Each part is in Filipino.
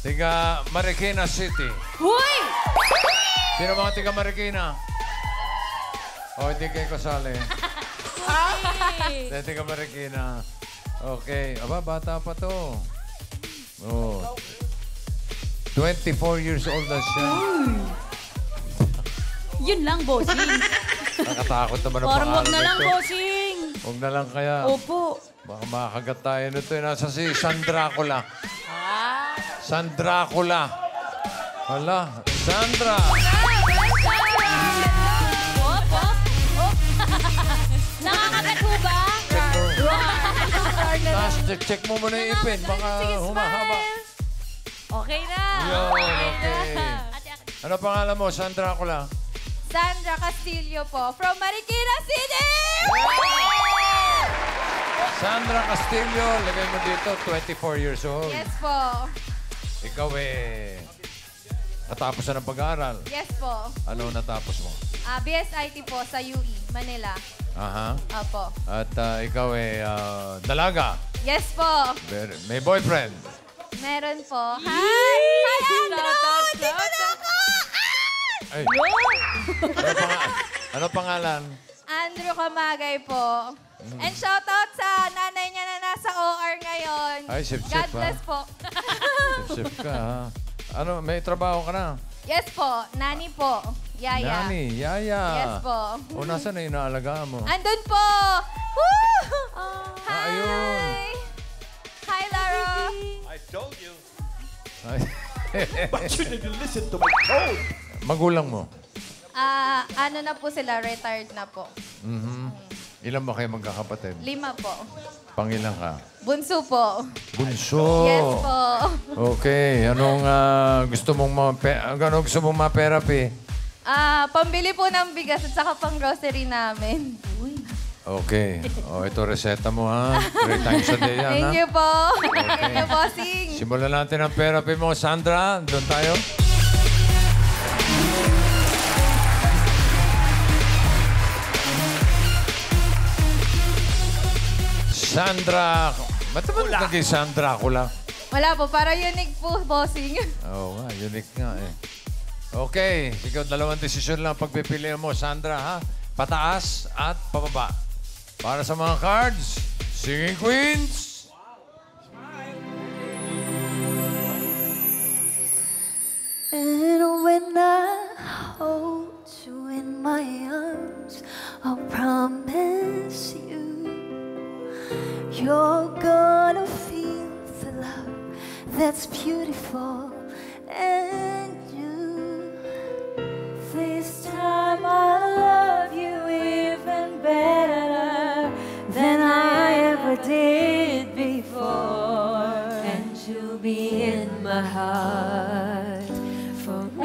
Tiga Marikina City. Huy! Sino mga tiga Marikina? O, hindi kayo kasali. Ay! Hindi, tiga Marikina. Okay. Aba, bata pa to. Oh. 24 years old na siya. Yun lang, bossing. Nakatakot naman ang Parang wag pangalan na lang, nito. bossing. Huwag na lang kaya. Opo. Baka makagat tayo nito. Nasa si San Dracula. San Dracula. Hala, Sandra. Nakakagat ho ba? Tapos check mo muna yung ipin. Baka Sige, humahaba. Okay na. Yun, okay. Ano pangalan mo, San Dracula? Sandra Castillo po, from Marikina City! Sandra Castillo, lagay mo dito, 24 years old. Yes po. Ikaw natapos na ng pag-aaral. Yes po. Ano natapos mo? BSIT po sa UE, Manila. Aha. Opo. At ikaw dalaga. Yes po. May boyfriend. Meron po. Hi! Hi, Andrew! Dito na ako! Ay. Ano pangalan? Andrew Kamagay po. And shoutout sa nanay niya na nasa OR ngayon. Ay, sip-sip, God bless po. Sip ka, ha? Ano, may trabaho ka na? Yes po. Nani po. Yaya. Nani, Yaya. Yes po. O, nasaan na inaalagaan mo? Andun po! Woo! Hi! ayun. Hi, Lara. I told you. Ay. But you didn't listen to my code. Magulang mo? Ano na po sila, retired na po. Ilan ba kayo magkakapatid? 5 po. Pangilan ka? Bunso po. Bunso. Yes po. Okay. Anong gusto mong ma-therapy? Pambili po ng bigas at saka pang grocery namin. Okay. O, ito reseta mo, ha? 3 times a day yan, ha? Thank you po. Thank you, bossing. Simulan natin ang therapy mo, Sandra. Doon tayo. Sandra. Ba't naman naging Sandra ko lang? Wala po, para unique po, bossing. Oo nga, unique nga eh. Okay, ikaw 2 desisyon lang pagpipilian mo, Sandra, ha? Pataas at pababa. Para sa mga cards, Singing Queens. And when I hold you in my arms, I'll promise you, you're gonna feel the love that's beautiful and you. This time I love you even better than I ever did before, and you'll be in my heart forevermore.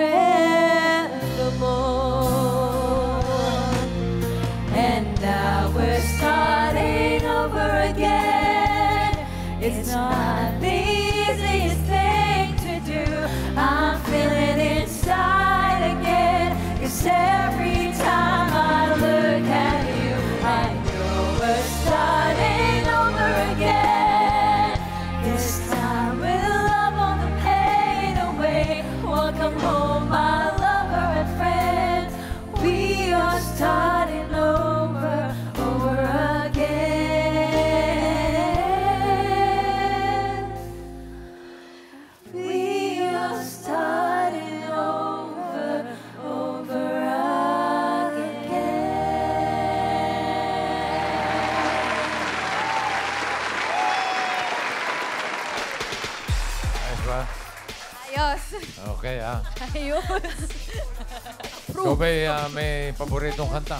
And now we're starting over again. It's not the easiest thing to do. I'm feeling inside again, 'cause every time I look at you, I know we're starting over again. This time we'll love all the pain away. Welcome home, my lover and friend. We are starting over again. We are starting over Ayos ba? Ayos. Okay, ha? Ayos. Ikaw ba may paboritong kanta?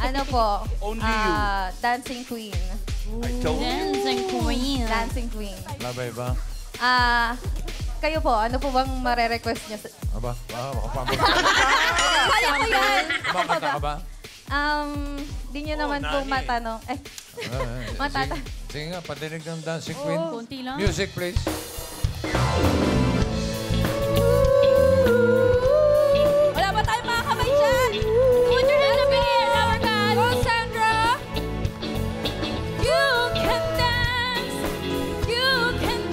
Ano po? Only you. Dancing Queen. I told you. Dancing queen. Dancing Queen. Labay ba? Kayo po, ano po bang mare-request niyo? Aba, baka paborito. Kaya ko yan. Kumakanta ka ba? Di nyo naman po Nani. matanong. Matata- Sige nga, patinig ng Dancing Queen. Kunti lang. Music, please. Wala ba tayong mga kamay dyan? Put your hands up in the air, our God. Go, Sandra! You can dance. You can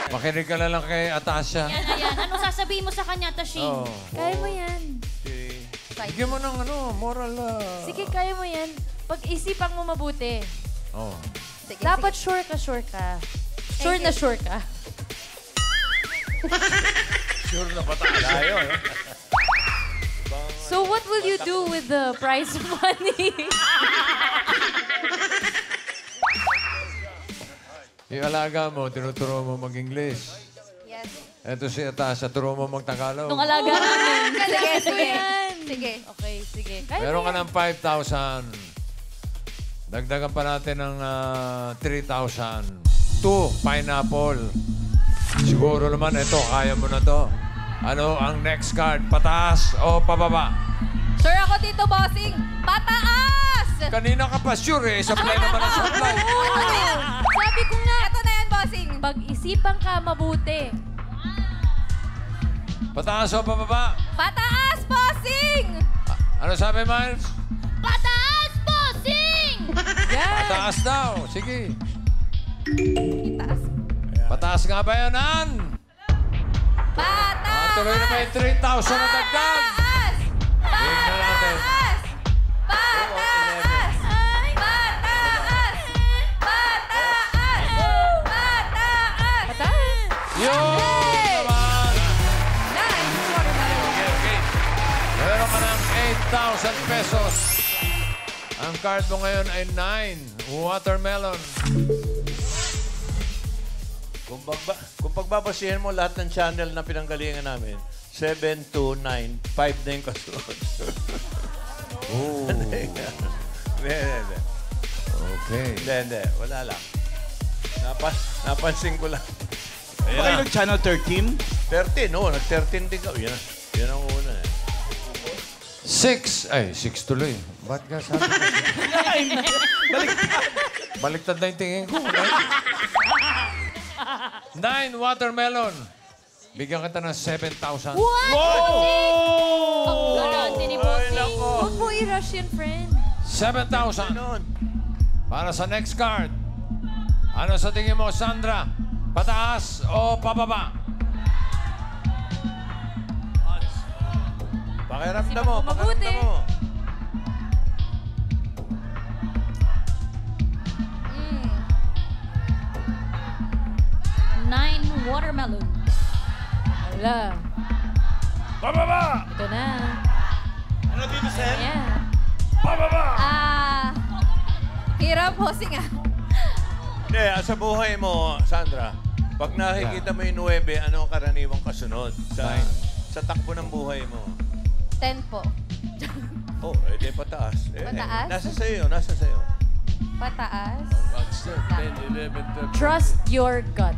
Makinig ka na lang kay Atasha. Ayan. Ano sasabihin mo sa kanya, Tashin? Oh. Kaya mo yan. Bigyan mo ng moral. Sige, kaya mo yan. Pag-isipan mo mabuti. Oh. Sige, Dapat sure ka. Sure na sure ka. Sure na pataas. Tayo, eh. So what will you do with the prize money? Yung alaga mo, tinuturo mo mag-English. Yes. Ito si Atasha, turo mo mag-Tagalog. Itong alaga namin. Sige, sige. Yan. Sige. Okay, sige. Kaya Meron mo ka ng 5,000. Dagdagan pa natin ng 3,000. 2, pineapple. Siguro naman ito, kaya mo na to. Ano ang next card? Pataas o pababa? Sure ako dito, bossing. Pataas! Kanina ka pa sure eh. Supply naman ang supply. Ito na yan. Sabi ko nga, Ito na yan, bossing. pag-isipan ka mabuti. Pataas o pababa? Pataas, bossing! Ano sabi, Miles? Pataas, bossing! Yan. Pataas daw. Sige. Itaas. Pataas nga ba yun, Ann? Pataas! Tuloy na ba yung 3,000 na dagdag? Pataas! Tingnan natin. Pataas! Pataas! Pataas! Pataas! Pataas! Pataas. Yun! Naman! Nice! Okay. Meron ka ng 8,000 pesos. Ang card mo ngayon ay 9. Watermelon. Kung pagbabasihan mo lahat ng channel na pinanggalingan namin, 7 to 9, 5 na yung kasunod. Oh. Hindi. Okay. Hindi. Wala lang. Napansin ko lang. Ba kayo nag-channel 13? 13, no? Nag-13 din ka. Yan ang una eh. 6. Ay, 6 tuloy. Ba't ka sabi ko? Baliktad na yung tingin ko. 9 watermelon. Bigyan kita ng 7,000. Ang galante ni bossing. Huwag mo i-rush yan, friend. 7,000. Ganon. Para sa next card. Ano sa tingin mo, Sandra? Pataas o pababa? Pakiramdam mo. Mabuti. Pakiramdam mo. Mm. 9 watermelon. Wala. Pababa! Ito na. Ano dito, Sen? Ayan. Pababa! Hirap, bossing ah. Hindi, sa buhay mo, Sandra, pag nakikita mo yung 9, ano ang karaniwang kasunod? Nine. Sa takbo ng buhay mo. 10 po. Oh, edi pataas. Pataas? Nasa sa'yo, nasa sa'yo. Pataas. 10, 11, 12, Trust your gut.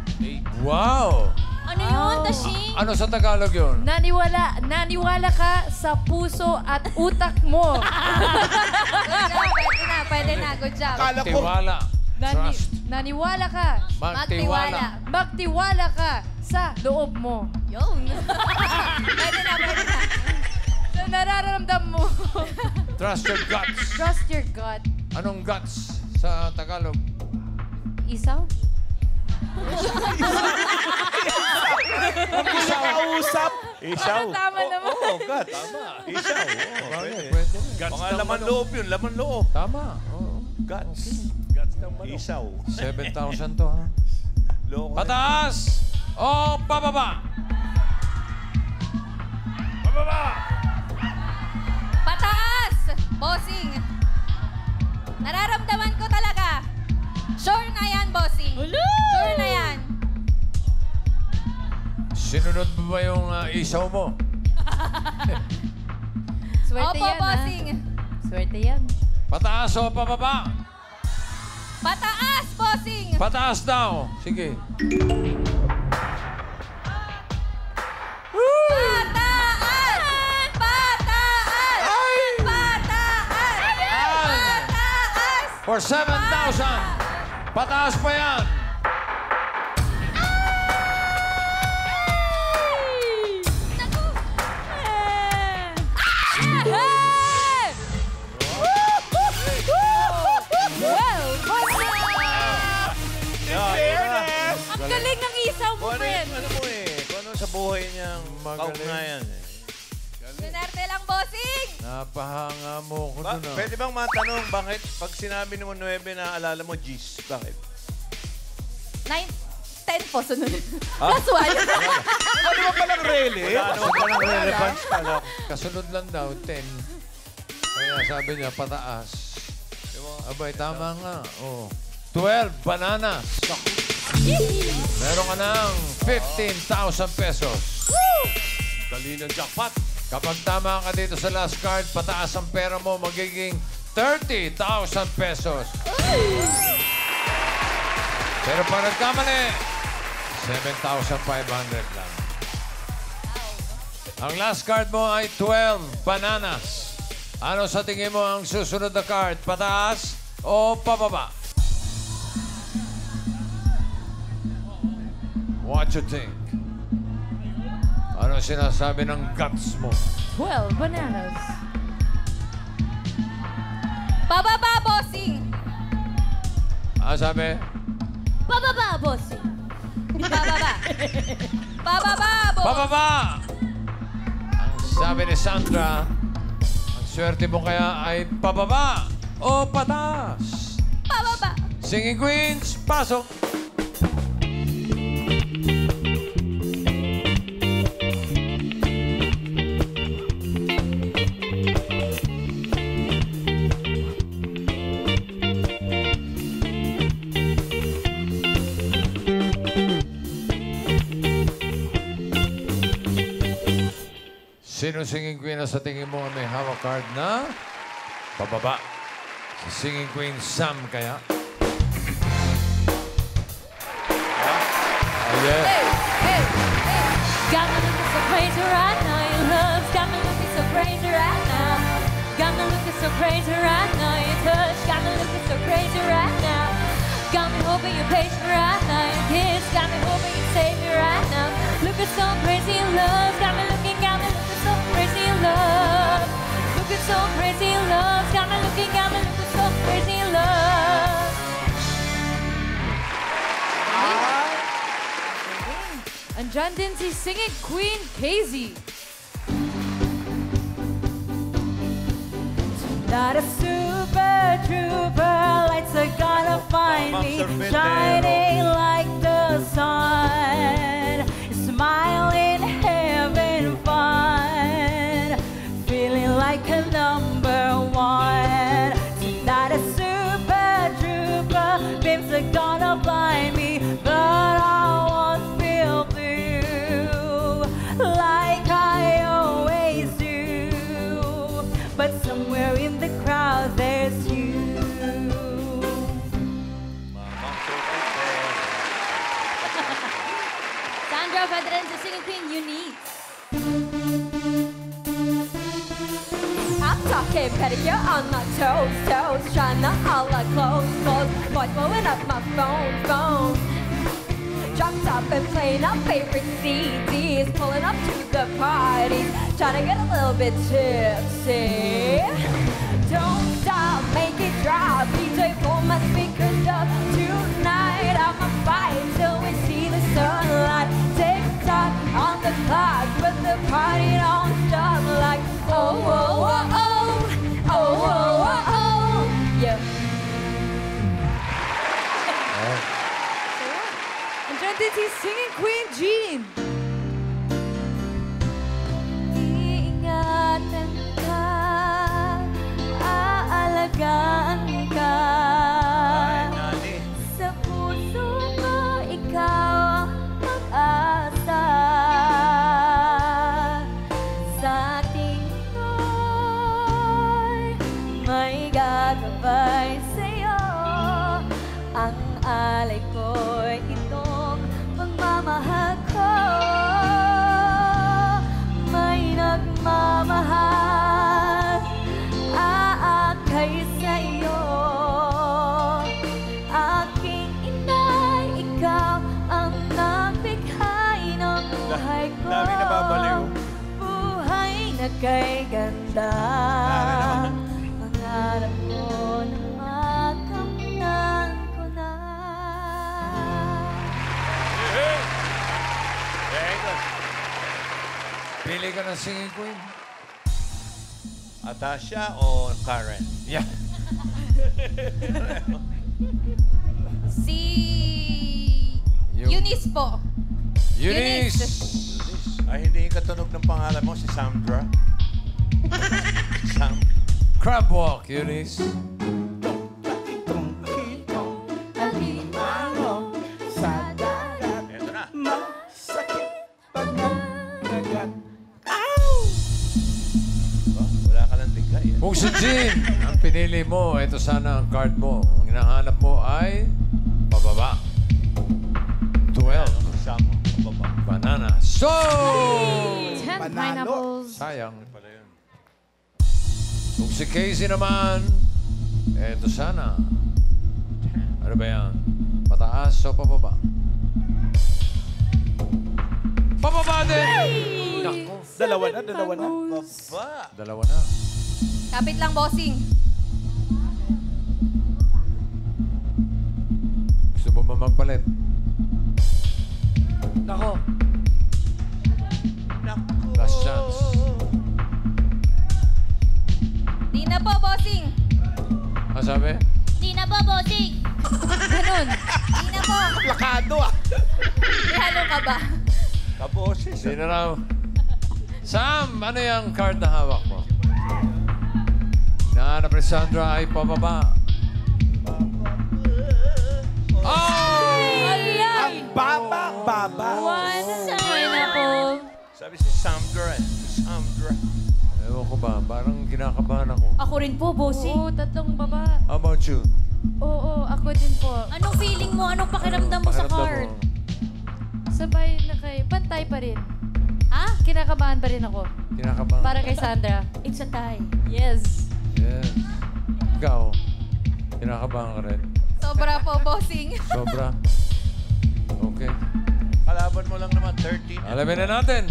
Wow! Ano yun, Tashin? Ano sa Tagalog yun? Naniwala ka sa puso at utak mo. Good job. Pwede na. Good job. Akala ko, Tiwala. Trust. Naniwala ka. Magtiwala. Magtiwala ka sa loob mo. Yun. Pwede na. Sa nararamdam mo. Trust your guts. Trust your gut. Anong guts sa Tagalog? Isaw? kausap. Isaw. Tama naman. Oo, guts. Tama. Isaw. Oo, pwede. Pwede. Mga laman loob yun, laman loob. Tama. Oo. Guts. Guts ng manok. Isaw. 7,000 to, ha? Loko. Pataas o pababa? Pababa! Pataas! Bossing. Nararamdaman ko talaga. Sure na yan, bossing. Sure na yan. Sinunod mo ba yung isaw mo? Swerte Opo, yan, bossing. Swerte yan. Pataas o pababa? Pataas, bossing. Pataas daw. Sige. Pataas! Pataas! Pataas! Pataas! For 7,000. Pataas pa yan. Well, Fairness! ang galing galing ng isaw mo, Kung ano, friend. ano mo eh. Kung ano sa buhay niyang Magaling. kaugnayan eh. Swerte lang, bossing! Napahanga mo ko dun, ah. Pwede bang matanong, bakit pag sinabi mo 9 na alala mo, G's? Bakit? 9, 10 po, sunod. Ah? Plus 1. Ano ba palang really? Wala naman palang relevance pala. Kasunod lang daw, 10. Kaya sabi niya, pataas. Abay, tama nga. Oh. 12 bananas. Meron ka ng 15,000 pesos. Dali ng jackpot. Kapag tama ka dito sa last card, pataas ang pera mo, magiging 30,000 pesos. Pero pag nagkamali, 7,500 lang. Ang last card mo ay 12 bananas. Ano sa tingin mo ang susunod na card? Pataas o pababa? What you think? Ano sinasabi ng guts mo? 12 bananas. Pababa, bossing! Ah, sabi? Pababa, bossing. Pababa. Pababa, boss! Pababa! Ang sabi ni Sandra, ang swerte mo kaya ay pababa o pataas? Pababa! Singing Queens, pasok! Sino singing queen na sa tingin mo may hawak card na pababa? Si singing queen Sam kaya? Oh, yeah. Hey, hey, hey! Got me looking so crazy right now. Your love's got me looking so crazy right now. Got me looking so crazy right now. Your touch got me looking so crazy right now. Got me hoping you're patient right now. Your kiss got me hoping you save me right now. Looking so crazy in love. Got me looking so crazy in love. Looking so crazy in love. Got me looking so crazy in love. Andyan din si Singing Queen Casey. Not a super trooper, lights are gonna find me shining like the sun, smiling, having fun, feeling like a number one. Not a super trooper, beams are gonna blind me, but I won't feel blue like I always do. But somewhere in the crowd there's you. Sandra, veteran sa Singing Queen, Unique. I'm talking pedicure on my toes, toes, trying to all our clothes, clothes. Boys blowing up my phone. Drop top and playing our favorite CDs, pulling up to the parties, trying to get a little bit tipsy. Don't stop, make it drop, DJ pull my speakers up. Tonight I'ma fight till we see the sunlight. Tick tock on the clock, but the party don't stop. Like oh oh oh oh, oh oh oh oh, yeah. Andyan din si Singing Queen Jean. Iingatan ka, aalagaan ka. Ay, nani. Sa puso ko, ikaw ang mag-asa. Sa ating ko'y may gagabay sa'yo. Ang alay ko'y itong pagmamahal ko. May nagmamahal, aakay sa'yo. Aking inay, ikaw ang nagbigay ng buhay ko. Dami nababaliw. Buhay na kay ganda. Pangarap ko na makamnan ko na. Pili ka ng singing queen. Atasha o Karen? Yeah. Si... Yung- Eunice po. Eunice. Ay, hindi katunog ng pangalan mo, si Sandra. Sam. Crab walk, Eunice. Ito na. Wala ka lang digay. Kung si Jean ang pinili mo, ito sana ang card mo. Ang hinahanap mo ay pababa. 12. Kasama, pababa. Banana. So! 10 pineapples. Sayang. Pala yun. Kung si Casey naman, eto sana. Ano ba yan? Pataas o pababa? Pababa din! Naku, Dalawa na. Baba. dalawa na. Kapit lang, bossing. Gusto mo ba magpalit? Nako. Last chance. Di na po, bossing. Ano sabi? Di na po, bossing. Ganun. Di na po. Plakado ah. Halo ka ba? Kaboses. Hindi na raw. Sam, ano yung card na hawak mo? Hinahanap ni Sandra ay pababa. Oh! Alay! Baba. One pineapple. Sabi si Sandra. Sandra. Ewan ko ba, parang kinakabahan ako. Ako rin po, bossing. Oo, tatlong baba. How about you? Oo, ako din po. Anong feeling mo? Anong pakiramdam mo sa Pakiramdam card? mo. Sabay na kay... Pantay pa rin. Ha? Kinakabahan pa rin ako. Kinakabahan. Para kay Sandra. It's a tie. Yes. Yes. Ikaw, kinakabahan ka rin. Sobra po, bossing. Sobra. Okay. Kalaban mo lang naman, 13. Alamin na natin.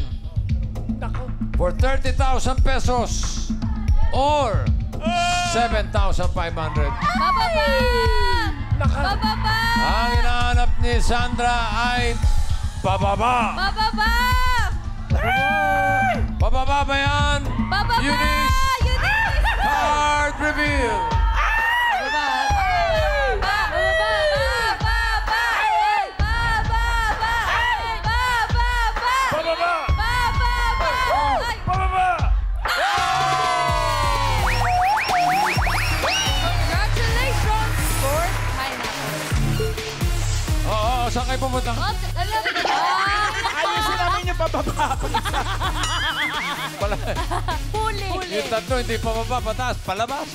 For 30,000 pesos or 7,500. Bababa! Bababa! Ang hinahanap ni Sandra ay pababa. Bababa! Pababa ba yan? Bababa! Eunice, Eunice! card reveal. Congratulations, Fort Pineapple. Oo, saan kayo pumunta? Ayusin namin yung pababa. Pala, Huli. yung tatlo, hindi pababa, pataas, palabas.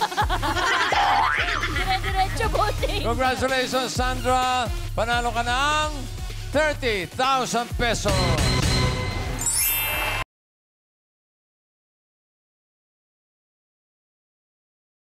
Dire-diretso, bossing. Congratulations, Sandra. Panalo ka ng 30,000 pesos.